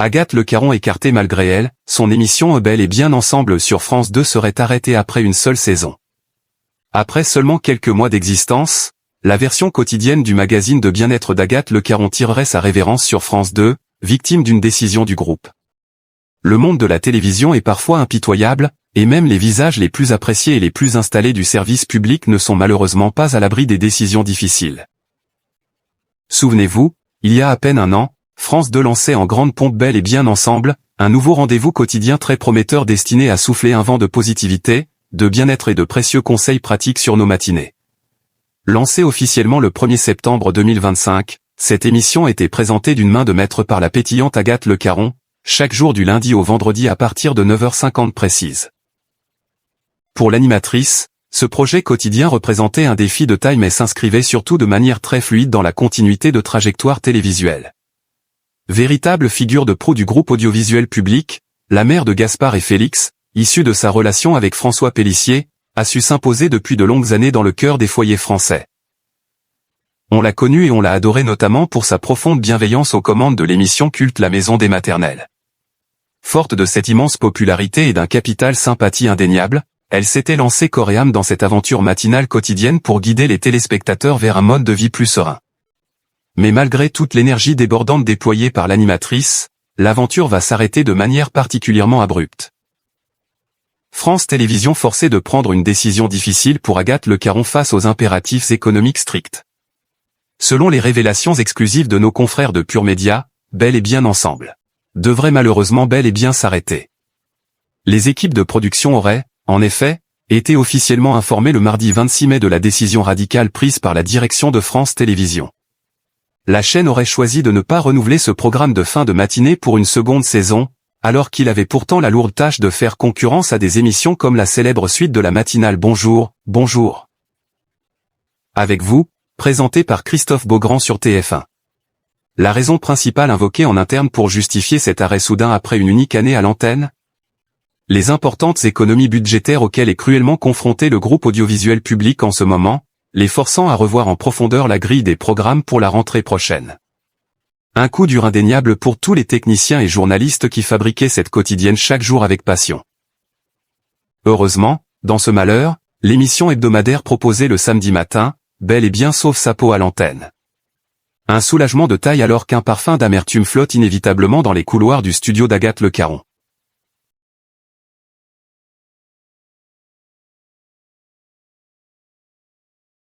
Agathe Le Caron écartée malgré elle, son émission Bel et bien ensemble sur France 2 serait arrêtée après une seule saison. Après seulement quelques mois d'existence, la version quotidienne du magazine de bien-être d'Agathe Le Caron tirerait sa révérence sur France 2, victime d'une décision du groupe. Le monde de la télévision est parfois impitoyable, et même les visages les plus appréciés et les plus installés du service public ne sont malheureusement pas à l'abri des décisions difficiles. Souvenez-vous, il y a à peine un an, France 2 lançait en grande pompe Bel et bien ensemble, un nouveau rendez-vous quotidien très prometteur destiné à souffler un vent de positivité, de bien-être et de précieux conseils pratiques sur nos matinées. Lancée officiellement le 1er septembre 2025, cette émission était présentée d'une main de maître par la pétillante Agathe Le Caron, chaque jour du lundi au vendredi à partir de 9h50 précise. Pour l'animatrice, ce projet quotidien représentait un défi de taille mais s'inscrivait surtout de manière très fluide dans la continuité de trajectoire télévisuelle. Véritable figure de proue du groupe audiovisuel public, la mère de Gaspard et Félix, issue de sa relation avec François Pélissier, a su s'imposer depuis de longues années dans le cœur des foyers français. On l'a connue et on l'a adorée notamment pour sa profonde bienveillance aux commandes de l'émission culte La Maison des Maternelles. Forte de cette immense popularité et d'un capital sympathie indéniable, elle s'était lancée corps et âme dans cette aventure matinale quotidienne pour guider les téléspectateurs vers un mode de vie plus serein. Mais malgré toute l'énergie débordante déployée par l'animatrice, l'aventure va s'arrêter de manière particulièrement abrupte. France Télévisions forcée de prendre une décision difficile pour Agathe Le Caron face aux impératifs économiques stricts. Selon les révélations exclusives de nos confrères de Pure Média, Bel et bien ensemble devrait malheureusement bel et bien s'arrêter. Les équipes de production auraient, en effet, été officiellement informées le mardi 26 mai de la décision radicale prise par la direction de France Télévisions. La chaîne aurait choisi de ne pas renouveler ce programme de fin de matinée pour une seconde saison, alors qu'il avait pourtant la lourde tâche de faire concurrence à des émissions comme la célèbre suite de la matinale Bonjour, Bonjour. Avec vous, présenté par Christophe Beaugrand sur TF1. La raison principale invoquée en interne pour justifier cet arrêt soudain après une unique année à l'antenne ? Les importantes économies budgétaires auxquelles est cruellement confronté le groupe audiovisuel public en ce moment, les forçant à revoir en profondeur la grille des programmes pour la rentrée prochaine. Un coup dur indéniable pour tous les techniciens et journalistes qui fabriquaient cette quotidienne chaque jour avec passion. Heureusement, dans ce malheur, l'émission hebdomadaire proposée le samedi matin, Bel et bien sauve sa peau à l'antenne. Un soulagement de taille alors qu'un parfum d'amertume flotte inévitablement dans les couloirs du studio d'Agathe Le Caron.